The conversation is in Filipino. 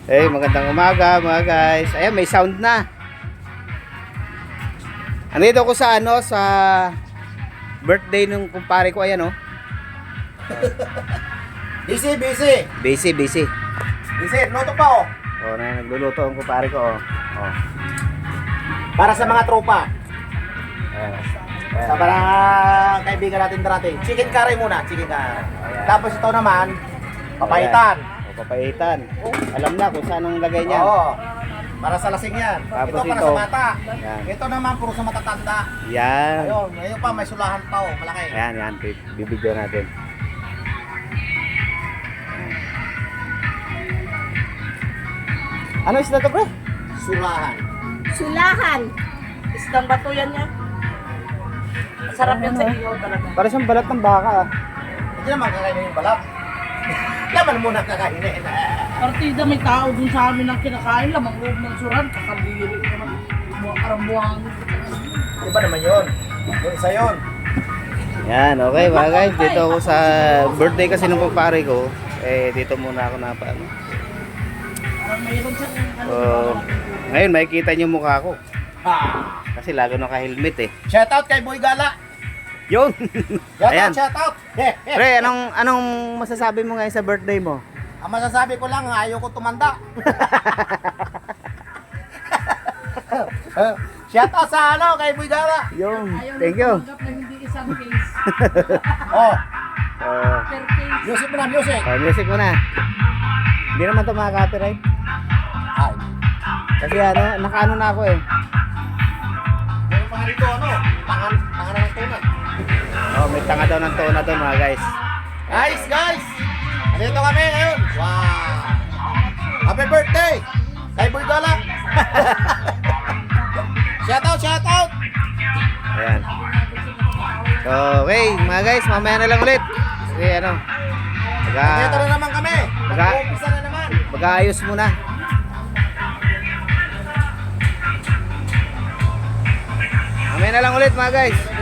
Hey, magandang umaga mga guys. Ayan, may sound na. Andito ko sa sa birthday ng kumpare ko, ayan oh. Busy. Busy. Busy, luto pa oh. Oh, nagluluto ang kumpare ko oh. Oh. Para sa mga tropa. Ayan. Sa mga kaibigan natin darating. Chicken curry muna, chicken curry. Tapos ito naman, papaitan. O, papaitan. Alam na kung saan ang lagay niya. Oo. Para sa lasing yan. Tapos ito para ito. sa mata. Yan. Ito naman puro sa matatanda. Yan. Ayun pa may sulahan pa oh, malaki. Ayan. Bibidyo natin. Ano isda to, pre? Sulahan. Sulahan. Isdang bato yan niya. Masarap yan sa iyo talaga. Para siyang balat ng baka ah. Hindi naman kakainin yung balat. Laman muna kakainin. Partida may tao dun sa amin ang kinakain. Lamang loob ng suran. Kakadiri naman. Karambuang. Iba naman yun. Yung isa yun. Yan, okay mga guys. Dito ako sa birthday kasi ng kumpare ko. Eh, dito muna ako napaano. Mayroon sa Ngayon, makikita niyo mukha ko. Ah. Kasi lalo naka-helmet eh. Shoutout kay Boy Gala. Yun! Ayan. Shoutout. Pre, anong masasabi mo ngayon sa birthday mo? Ang masasabi ko lang, ayaw ko tumanda. Shoutout sa kay Boy Gala. Yun, thank you. na hindi isang case. Oh, Per case. music mo na, music. Music mo na. Hindi naman ito mga copyright. Ay, Kasi nakaano na ako eh. meron pa nga dito, tangan na ng tuna. Oh, may tanga daw ng tona doon mga guys. Guys! Andito kami ngayon. Wow! Happy birthday! Kay Boy Gala. Shoutout! Ayan. So, okay mga guys, mamaya na lang ulit. Kasi Andito na naman kami. Mag-uumpisa na naman. mag-aayos muna. Mamaya na lang ulit mga guys.